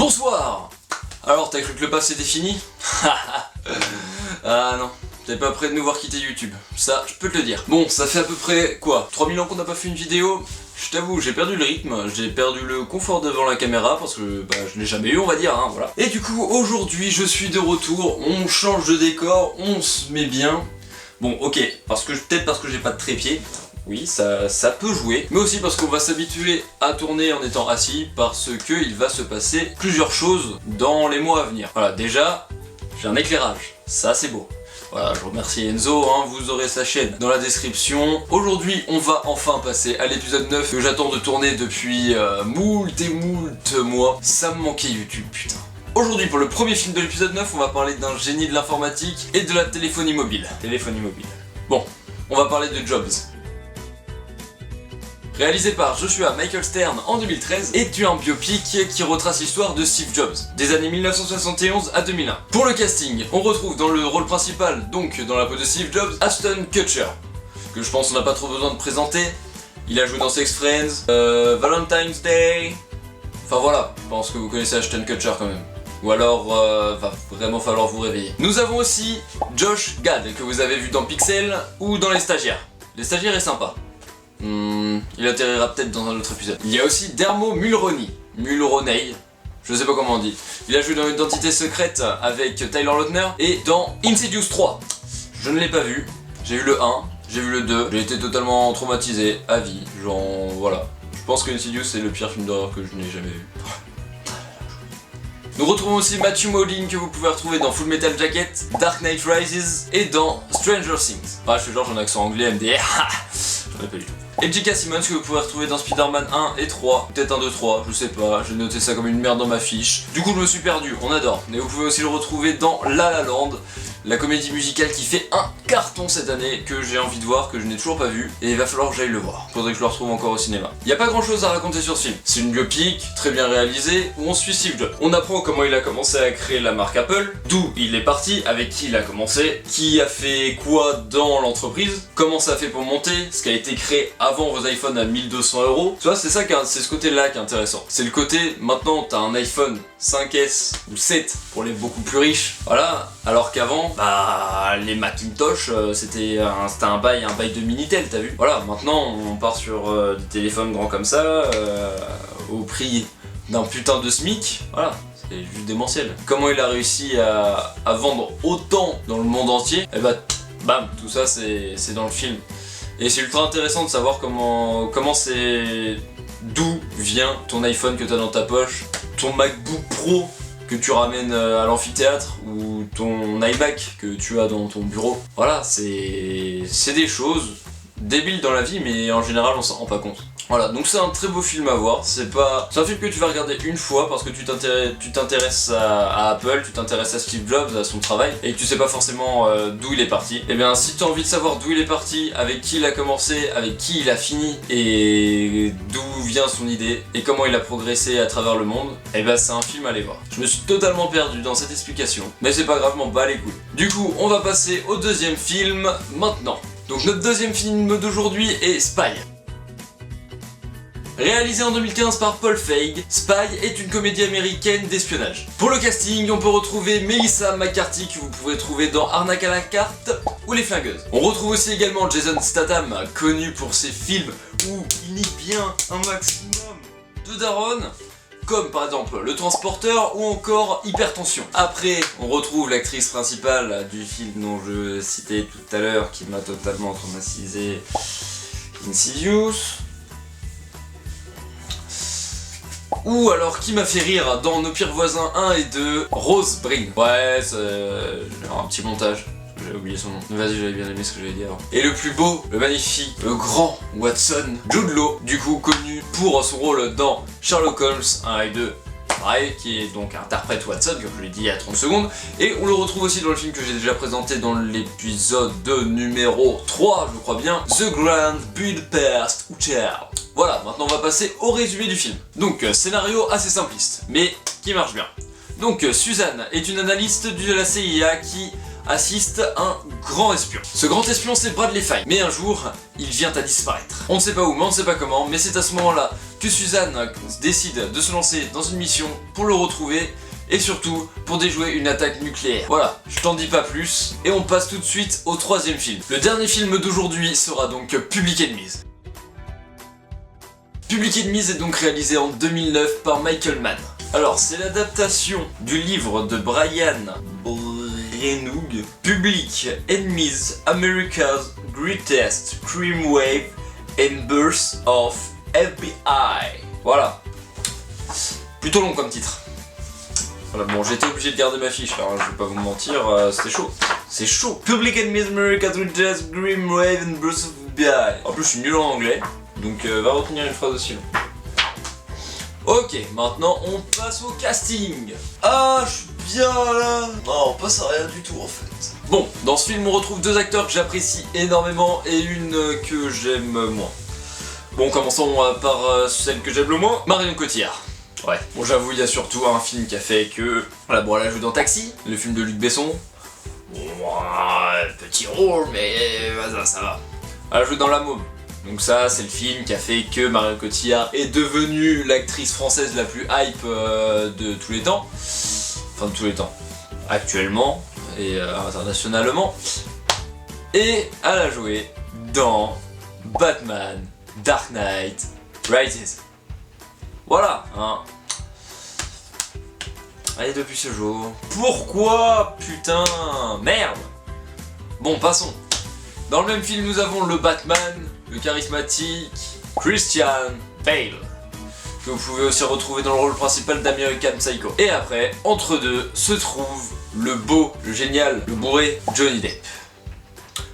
Bonsoir. Alors, t'as cru que le pass c'était fini? Ah non, t'es pas prêt de nous voir quitter YouTube, ça je peux te le dire. Bon, ça fait à peu près, quoi, 3000 ans qu'on n'a pas fait une vidéo. Je t'avoue, j'ai perdu le rythme, j'ai perdu le confort devant la caméra parce que je l'ai jamais eu, on va dire, hein, voilà. Et du coup, aujourd'hui, je suis de retour, on change de décor, on se met bien. Bon, ok, peut-être parce que j'ai pas de trépied. Oui, ça peut jouer, mais aussi parce qu'on va s'habituer à tourner en étant assis parce qu'il va se passer plusieurs choses dans les mois à venir. Voilà, déjà, j'ai un éclairage, ça c'est beau. Voilà, je remercie Enzo, hein, vous aurez sa chaîne dans la description. Aujourd'hui, on va enfin passer à l'épisode 9 que j'attends de tourner depuis moult mois. Ça me manquait YouTube, putain. Aujourd'hui, pour le premier film de l'épisode 9, on va parler d'un génie de l'informatique et de la téléphonie mobile. Bon, on va parler de Jobs. Réalisé par Joshua Michael Stern en 2013, est un biopic qui retrace l'histoire de Steve Jobs, des années 1971 à 2001. Pour le casting, on retrouve dans le rôle principal, donc dans la peau de Steve Jobs, Ashton Kutcher, que je pense on n'a pas trop besoin de présenter. Il a joué dans Sex Friends, Valentine's Day... Enfin voilà, je pense que vous connaissez Ashton Kutcher quand même. Ou alors, va vraiment falloir vous réveiller. Nous avons aussi Josh Gad, que vous avez vu dans Pixel ou dans Les Stagiaires. Les Stagiaires est sympa. Il atterrira peut-être dans un autre épisode. Il y a aussi Dermot Mulroney, je sais pas comment on dit. Il a joué dans Identité secrète avec Tyler Lautner et dans Insidious 3. Je ne l'ai pas vu, j'ai vu le 1, j'ai vu le 2, j'ai été totalement traumatisé à vie, genre voilà. Je pense que Insidious c'est le pire film d'horreur que je n'ai jamais vu. Nous retrouvons aussi Matthew Modine que vous pouvez retrouver dans Full Metal Jacket, Dark Knight Rises et dans Stranger Things. Ah, je fais genre j'ai un accent anglais, MDR, j'en ai pas du tout. Et J.K. Simmons que vous pouvez retrouver dans Spider-Man 1 et 3, peut-être 1, 2, 3, je sais pas, j'ai noté ça comme une merde dans ma fiche. Du coup je me suis perdu, on adore. Mais vous pouvez aussi le retrouver dans La La Land, la comédie musicale qui fait un carton cette année, que j'ai envie de voir, que je n'ai toujours pas vu, et il va falloir que j'aille le voir. Faudrait que je le retrouve encore au cinéma. Il n'y a pas grand chose à raconter sur ce film. C'est une biopic, très bien réalisée, où on suit Steve Jobs. On apprend comment il a commencé à créer la marque Apple, d'où il est parti, avec qui il a commencé, qui a fait quoi dans l'entreprise, comment ça a fait pour monter, ce qui a été créé avant vos iPhones à 1200 €. Tu vois, c'est ce côté-là qui est intéressant. C'est le côté, maintenant t'as un iPhone 5S ou 7 pour les beaucoup plus riches, voilà, alors qu'avant, les Macintosh, c'était un bail de Minitel, t'as vu. Voilà, maintenant on part sur des téléphones grands comme ça, au prix d'un putain de SMIC, voilà. C'est juste démentiel. Comment il a réussi à vendre autant dans le monde entier, et bam, tout ça c'est dans le film. Et c'est ultra intéressant de savoir comment c'est... D'où vient ton iPhone que t'as dans ta poche, ton MacBook Pro que tu ramènes à l'amphithéâtre ou ton iMac que tu as dans ton bureau. Voilà, c'est des choses débiles dans la vie, mais en général on s'en rend pas compte. Voilà, donc c'est un très beau film à voir, c'est un film que tu vas regarder une fois parce que tu t'intéresses à Apple, tu t'intéresses à Steve Jobs, à son travail, et que tu sais pas forcément d'où il est parti. Et bien si tu as envie de savoir d'où il est parti, avec qui il a commencé, avec qui il a fini, et d'où vient son idée, et comment il a progressé à travers le monde, et ben c'est un film à aller voir. Je me suis totalement perdu dans cette explication, mais c'est pas grave, m'en bats les couilles. Du coup, on va passer au deuxième film maintenant. Donc notre deuxième film d'aujourd'hui est Spy. Réalisé en 2015 par Paul Feig, Spy est une comédie américaine d'espionnage. Pour le casting, on peut retrouver Melissa McCarthy que vous pouvez trouver dans Arnaque à la carte ou Les Flingueuses. On retrouve aussi également Jason Statham, connu pour ses films où il nique bien un maximum de daron, comme par exemple Le Transporteur ou encore Hypertension. Après, on retrouve l'actrice principale du film dont je citais tout à l'heure, qui m'a totalement traumatisé, Insidious. Ou alors qui m'a fait rire dans Nos Pires Voisins 1 et 2, Rose Byrne. Ouais, c'est un petit montage. J'ai oublié son nom. Vas-y, j'avais bien aimé ce que j'avais dit avant. Et le plus beau, le magnifique, le grand Watson, Jude Law, du coup connu pour son rôle dans Sherlock Holmes 1 et 2. Pareil, qui est donc interprète Watson, comme je l'ai dit il y a 30 secondes. Et on le retrouve aussi dans le film que j'ai déjà présenté dans l'épisode numéro 3, je crois bien, The Grand Budapest Hotel. Voilà, maintenant on va passer au résumé du film. Donc, scénario assez simpliste, mais qui marche bien. Donc, Suzanne est une analyste de la CIA qui assiste un grand espion. Ce grand espion c'est Bradley Fine, mais un jour, il vient à disparaître. On ne sait pas où, mais on ne sait pas comment, mais c'est à ce moment-là que Suzanne décide de se lancer dans une mission pour le retrouver, et surtout pour déjouer une attaque nucléaire. Voilà, je t'en dis pas plus, et on passe tout de suite au troisième film. Le dernier film d'aujourd'hui sera donc Public Enemies. Public Enemies est donc réalisé en 2009 par Michael Mann. Alors, c'est l'adaptation du livre de Brian Brenoug, Public Enemies, America's Greatest Crime Wave and Birth of FBI. Voilà. Plutôt long comme titre. Voilà, bon, j'étais obligé de garder ma fiche là, hein, je vais pas vous mentir, c'était chaud. C'est chaud. Public Enemies, America's Greatest Crime Wave and Birth of FBI. En plus, je suis nul en anglais, donc va retenir une phrase aussi longue. Ok, maintenant on passe au casting. Ah, je suis bien là. Non, on passe à rien du tout en fait. Bon, dans ce film on retrouve deux acteurs que j'apprécie énormément et une que j'aime moins. Bon, commençons par celle que j'aime le moins, Marion Cotillard. Ouais, bon j'avoue il y a surtout un film qui a fait que... Voilà, bon elle a joué dans Taxi, le film de Luc Besson. Petit rôle mais ça va. Elle a joué dans La Môme. Donc ça, c'est le film qui a fait que Marion Cotillard est devenue l'actrice française la plus hype de tous les temps. Enfin, de tous les temps. Actuellement et internationalement. Et elle a joué dans Batman Dark Knight Rises. Voilà, hein. Allez, depuis ce jour. Pourquoi, putain, merde. Bon, passons. Dans le même film, nous avons le Batman, le charismatique Christian Bale, que vous pouvez aussi retrouver dans le rôle principal d'American Psycho. Et après, entre deux, se trouve le beau, le génial, le bourré Johnny Depp.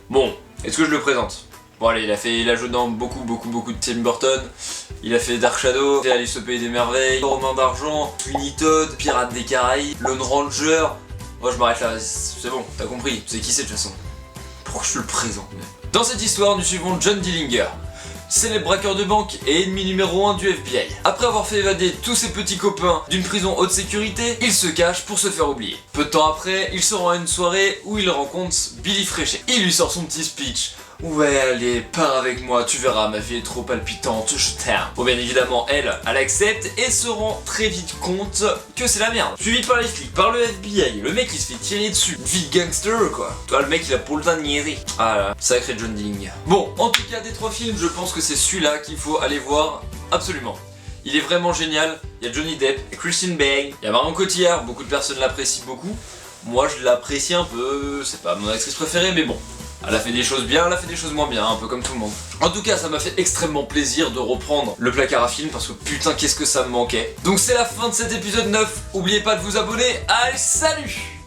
Bon, est-ce que je le présente? Bon allez, il a joué dans beaucoup de Tim Burton. Il a fait Dark Shadow, fait Alice au Pays des Merveilles, Romain d'Argent, Sweeney Todd, Pirates des Caraïbes, Lone Ranger. Moi je m'arrête là, c'est bon, t'as compris, tu sais qui c'est de toute façon. Pourquoi je te le présente? Dans cette histoire, nous suivons John Dillinger, célèbre braqueur de banque et ennemi numéro 1 du FBI. Après avoir fait évader tous ses petits copains d'une prison haute sécurité, il se cache pour se faire oublier. Peu de temps après, il se rend à une soirée où il rencontre Billy Frechet. Il lui sort son petit speech. Ouais, allez, pars avec moi, tu verras, ma vie est trop palpitante, je t'aime. Bon, bien évidemment, elle accepte et se rend très vite compte que c'est la merde. Suivi par les flics, par le FBI, le mec il se fait tirer dessus. Une vie de gangster quoi. Toi, le mec il a pour le temps de niaiser. Ah là, sacré John Dillinger. Bon, en tout cas, des trois films, je pense que c'est celui-là qu'il faut aller voir absolument. Il est vraiment génial. Il y a Johnny Depp, il y a Christian Bale, il y a Marion Cotillard, beaucoup de personnes l'apprécient beaucoup. Moi je l'apprécie un peu, c'est pas mon actrice préférée, mais bon. Elle a fait des choses bien, elle a fait des choses moins bien, un peu comme tout le monde. En tout cas, ça m'a fait extrêmement plaisir de reprendre le placard à film parce que putain qu'est-ce que ça me manquait. Donc c'est la fin de cet épisode 9, n'oubliez pas de vous abonner, allez salut!